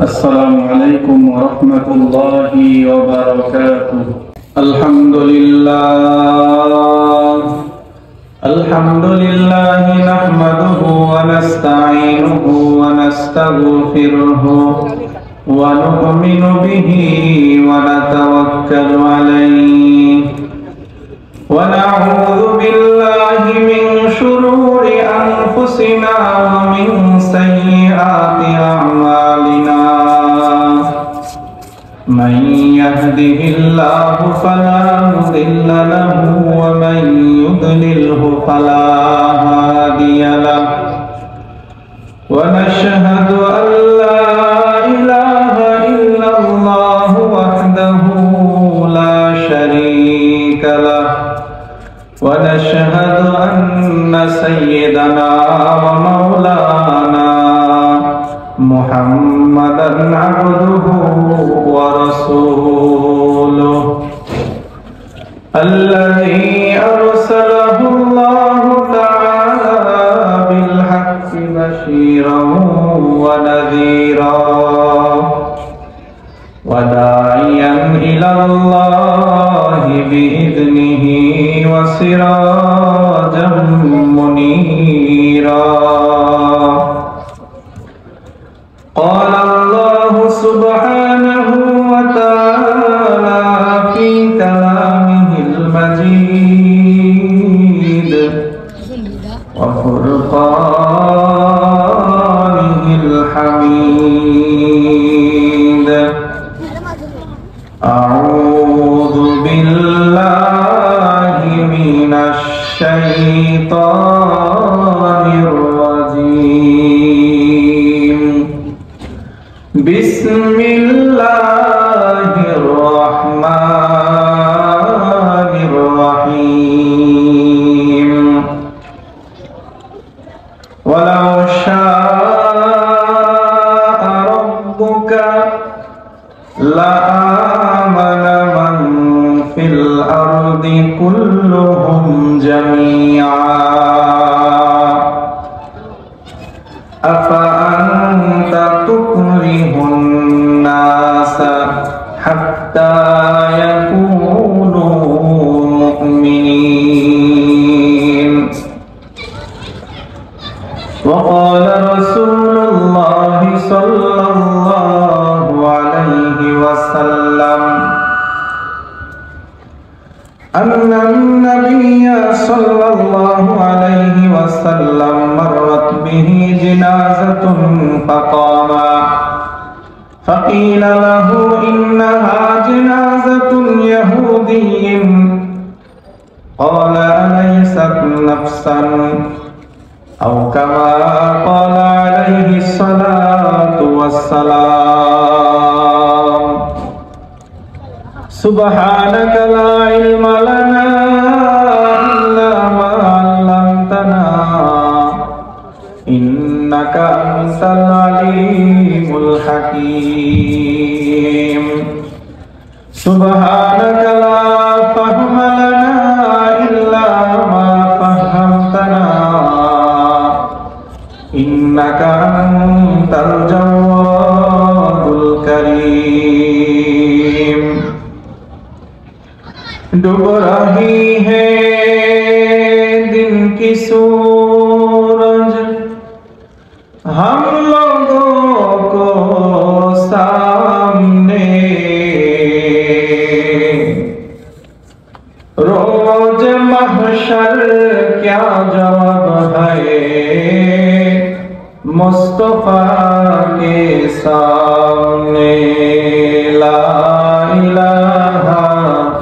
السلام عليكم ورحمة الله وبركاته. الحمد لله نحمده ونستعينه ونستغفره ونؤمن به ونتوكل عليه ونعوذ بالله من شرور أنفسنا ومن سيئات أعمالنا. من يهده الله فلا مضل له ومن يضلله فلا هادي له ونشهد أن لا إله إلا الله وحده لا شريك له ونشهد أن سيدنا ومولانا محمدا عبده ورسوله الذي أرسله الله تعالى بالحق بشيرا ونذيرا وداعيا إلى الله بإذنه وسراجا منيرا. قال الله سبحانه وتعالى في كلامه المجيد وفرقانه الحميد. أعوذ بالله من الشيطان الرجيم. بسم الله الرحمن الرحيم. ولو شاء ربك لآمن من في الأرض كلهم جميعا أفأنت تكره الناس حتى يكونوا مؤمنين. وقال رسول الله صلى الله عليه وسلم أن النبي صلى الله عليه وسلم مرت به جنازة فقام فقيل له إنها جنازة يهودي قال أليست نفسا أو كما قال عليه الصلاة والسلام. سبحانك لا علم لنا إلا ما علمتنا إنك أنت العليم الحكيم. سبحانك لا فهم لنا إلا ما فهمتنا إنك أنت الجواد الكريم. डूब रही है दिन की सूरज हम लोगों को सामने रोज महशर क्या जवाब है मुस्तफा के सामने. ला इलाहा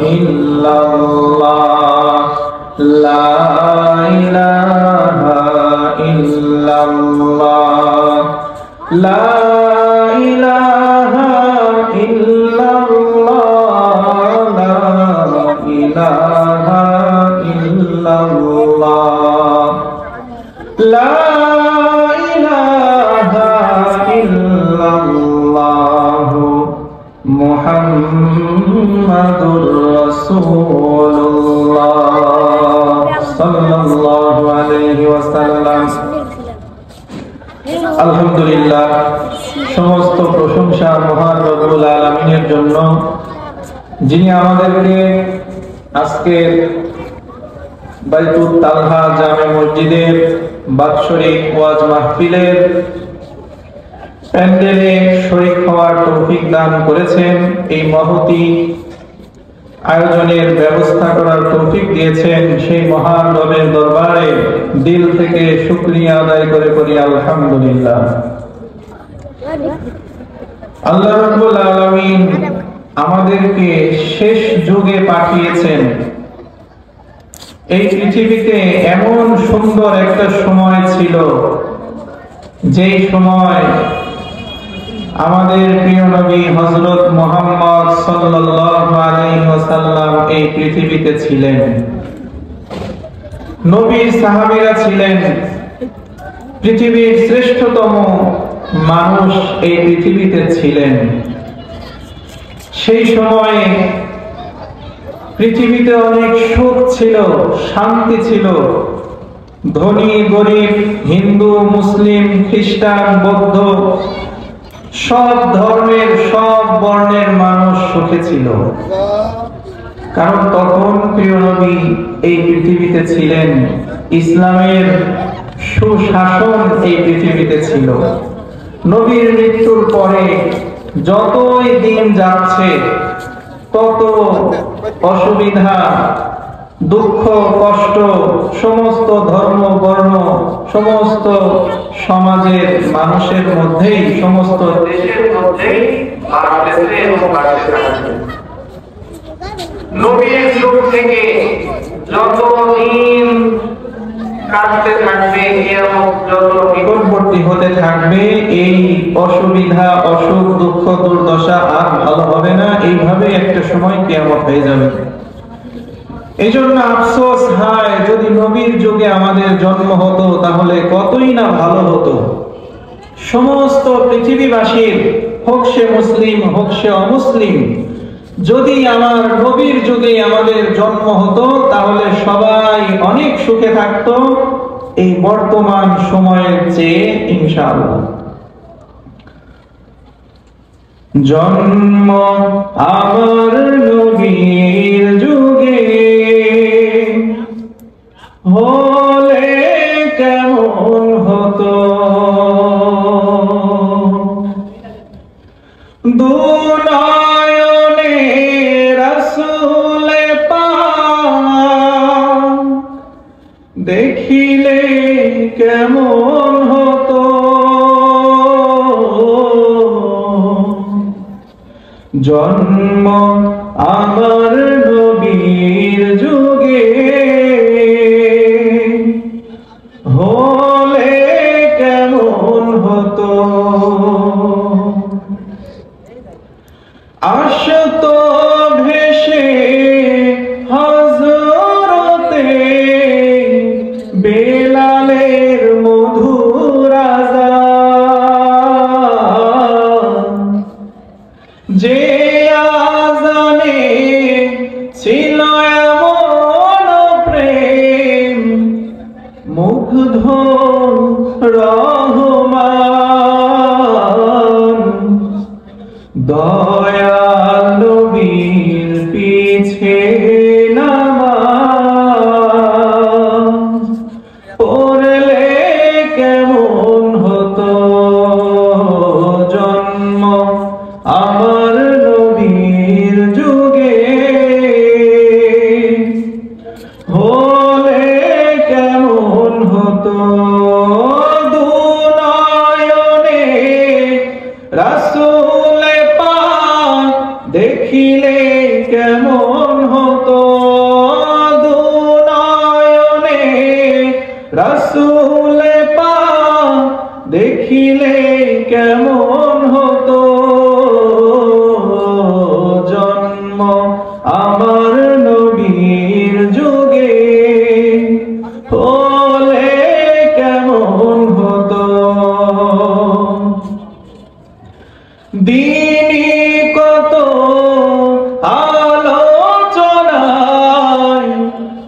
इल्लल्लाह ला इलाहा इल्लल्लाह ला इलाहा इल्लल्लाह ला इलाहा इल्लल्लाह ला इलाहा इल्लल्लाह मुहम्मदुर रसूलुल्लाह सल्लल्लाहु अलैहि वसल्लम। अल्हम्दुलिल्लाह সমস্ত প্রশংসা মহান রব্বুল আলামিনের জন্য, যিনি আমাদেরকে আজকে বাইতুল তালহা জামে মসজিদের বাৎসরিক ওয়াজ মাহফিলের প্যান্ডেলে শরীক হওয়ার তৌফিক দান করেছেন, এই মহতি আয়োজনের ব্যবস্থা করার তৌফিক দিয়েছেন। সেই মহান রবের দরবারে দিল থেকে শুকরিয়া আদায় করে করি আলহামদুলিল্লাহ। আল্লাহ রাব্বুল আলামিন আমাদেরকে শেষ যুগে পাঠিয়েছেন। এই পৃথিবীতে এমন সুন্দর একটা সময় ছিল, যেই সময় আমাদের প্রিয় নবী হযরত মুহাম্মদ সাল্লাল্লাহু আলাইহি ওয়াসাল্লাম এই পৃথিবীতে ছিলেন। নবীর সাহাবীরা ছিলেন পৃথিবীর শ্রেষ্ঠতম মানুষ, এই পৃথিবীতে ছিলেন। সেই সময়ে পৃথিবীতে অনেক সুখ ছিল, শান্তি ছিল। ধনী গরিব, হিন্দু মুসলিম খ্রিস্টান বৌদ্ধ সব ধর্মের সব বর্ণের মানুষ সুখে ছিল, কারণ তখন প্রিয় নবী এই পৃথিবীতে ছিলেন। ইসলামের সুশাসন এই পৃথিবীতে ছিল। নবীর মৃত্যুর পরে যতই দিন যাচ্ছে তত অসুবিধা, দুঃখ কষ্ট সমস্ত ধর্ম বর্ণ সমস্ত সমাজের মানুষের মধ্যেই, সমস্ত দেশের মধ্যেই নবীর যুগ থেকে যত দিন কাটতে থাকবে, কিয়ামত যত নিকটবর্তী হতে থাকবে, এই অসুবিধা অসুখ দুঃখ দুর্দশা আর ভালো হবে না। এইভাবে একটা সময় কিয়ামত হয়ে যাবে। এই জন্য আফসোস হয়, যদি নবীর যুগে আমাদের জন্ম হতো তাহলে কতই না ভালো হতো। সমস্ত পৃথিবীবাসীর, হোক সে মুসলিম হোক সে অমুসলিম, যদি আমার নবীর যুগে আমাদের জন্ম হতো তাহলে সবাই অনেক সুখে থাকতো এই বর্তমান সময়ের চেয়ে ইনশাআল্লাহ। জন্ম আমার নবীর যুগে হলে কেমন হতো, দুনয়নে রাসূল পাক দেখিলে কেমন হতো, জন্ম আমার নবীর যুগে হলে কেমন হতো, আসতো ভেসে হযরতে বেলালের মধুর আযান, যে আযানে ছিল এমন প্রেম, মুগ্ধ রহমান, দয়াল নবীর পিছে নামাজ পড়লে কেমন হতো, জন্ম আমার নবীর যুগে হলে কেমন হতো, দুনয়নে রাসূল পাক দেখিলে কেমন হতো, দুনয়নে রাসূল পাক দেখিলে কেমন হতো, জন্ম আমার নবীর যুগে হলে কেমন হতো, দিনী কত আলোচনায়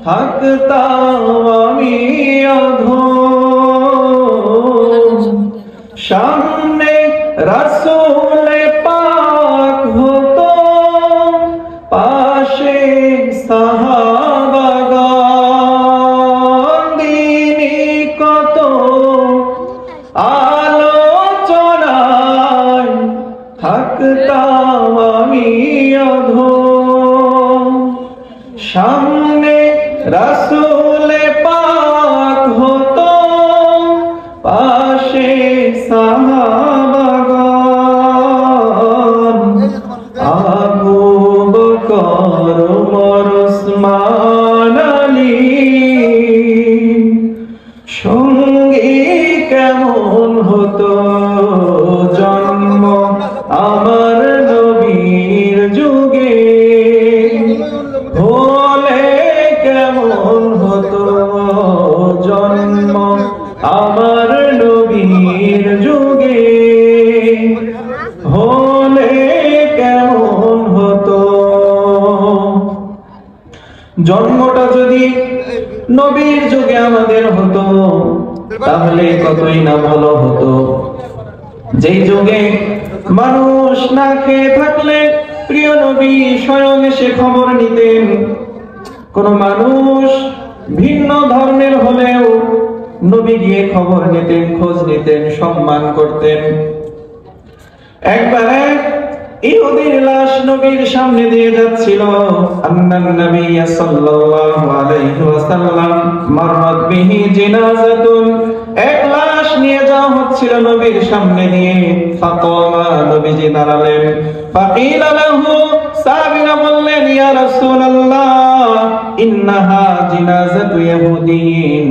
থাকতাম আমি অধম, সামনে রাসূল থাকতাম আমি অধম, সামনে রাসূলে পাক হতো, পাশে সাহাবাগণ, আবু বকর ওমর ওসমান আলী, সঙ্গী কেমন হতো জন্ম আমার নবীর যুগে, হলে কেমন হতো জন্ম আমার নবীর যুগে, হলে কেমন হতো। জন্মটা যদি নবীর যুগে আমাদের হতো তাহলে কতই না ভালো হতো। যেই যুগে মানুষ না খেয়ে থাকলে প্রিয় নবী স্বয়ং এসে খবর নিতেন। কোন মানুষ ভিন্ন ধর্মের হলেও নবী গিয়ে খবর নিতেন, খোঁজ নিতেন, সম্মান করতেন। একবার ইহুদির লাশ নবীর সামনে দিয়ে যাচ্ছিল। আন্নান নবী সাল্লাল্লাহু আলাইহি ওয়াসাল্লাম মাররাত বিহি জিনাজাতুন, এক লাশ নিয়ে যাওয়া হচ্ছিল নবীর সামনে দিয়ে। ফাকামা, নবীজি দাঁড়ালেন। ফাকিলা লাহু, সাহাবীরা বললেন, ইয়া রাসূলুল্লাহ ইন্নাহা জিনাজাতু ইহুদিয়িন,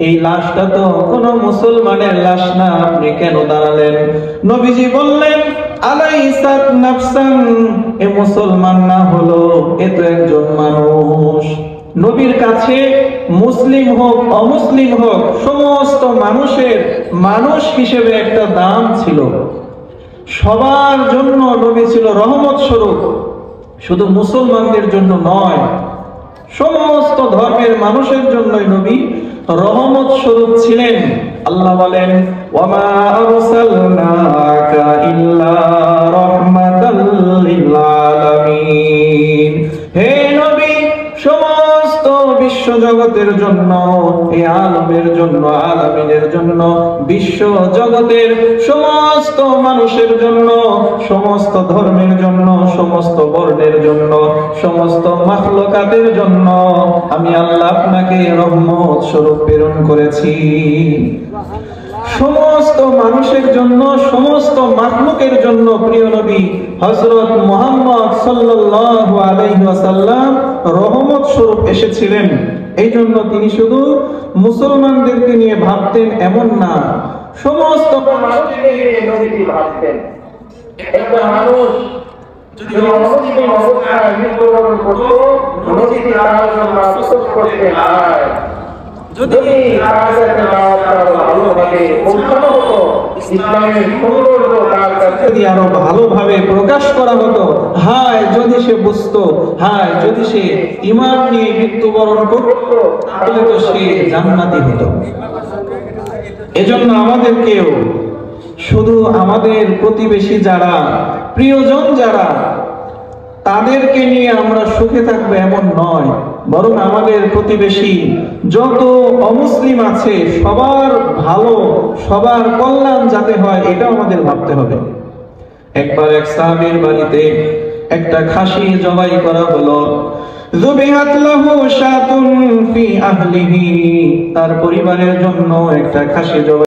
এই লাশটা তো কোনো মুসলমানের লাশ না, আপনি কেন দাঁড়ালেন? নবীজি বললেন, আলাইসাত নাফসান, এ মুসলমান না হলো, এ তো একজন মানুষ। নবীর কাছে মুসলিম হোক অমুসলিম হোক সমস্ত মানুষের মানুষ হিসেবে একটা দাম ছিল। সবার জন্য নবী ছিল রহমত স্বরূপ, শুধু মুসলমানদের জন্য নয়, সমস্ত ধর্মের মানুষের জন্যই নবী রহমত স্বরূপ ছিলেন। আল্লাহ বলেন, ওয়ামা আরসালনাকা ইল্লা রাহমাতাল লিল আলামিন, হে নবী সমস্ত বিশ্ব জগতের জন্য, এই আলমের জন্য, আলামিনের জন্য, বিশ্ব জগতের সমস্ত মানুষের জন্য, সমস্ত ধর্মের জন্য, সমস্ত বর্ণের জন্য, সমস্ত মাখলুকাতের জন্য আমি আল্লাহ আপনাকে রহমত স্বরূপ প্রেরণ করেছি। সমস্ত মানুষের জন্য, সমস্ত মাখলুকের জন্য প্রিয় নবী হযরত মুহাম্মদ সাল্লাল্লাহু আলাইহি ওয়াসাল্লাম রহমত স্বরূপ এসেছিলেন। এই জন্য তিনি শুধু মুসলমানদেরকে নিয়ে ভাবতেন এমন না, সমস্ত মানুষকে নিয়ে নবীজি ভাবতেন। একটা মানুষ যদি অমুসলিম অবস্থায় মৃত্যুবরণ করত, নবীজি তার জন্য আফসোস করতেন। আর যদি তার কাছে ভালোভাবে পৌঁছানো হতো, ইসলামের সৌন্দর্য তার কাছে যদি আরো ভালোভাবে প্রকাশ করা হতো, হায় যদি সে বুঝতো, হায় যদি সে ঈমান নিয়ে মৃত্যুবরণ করত, তাহলে তো সে জান্নাতি হতো। এজন্য আমাদেরকেও শুধু আমাদের প্রতিবেশী যারা, প্রিয়জন যারা, তাদেরকে নিয়ে আমরা সুখে থাকবো এমন নয়, বরং আমাদের প্রতিবেশী যত অমুসলিম আছে সবার ভালো, সবার কল্যাণ যাতে হয় এটাও আমাদের ভাবতে হবে। একবার এক সাহাবীর বাড়িতে একটা খাসি জবাই করা হলো। যুবিহাত লাহু শাতুন ফি আহলিহি, তার পরিবারের জন্য একটা খাসি জবাই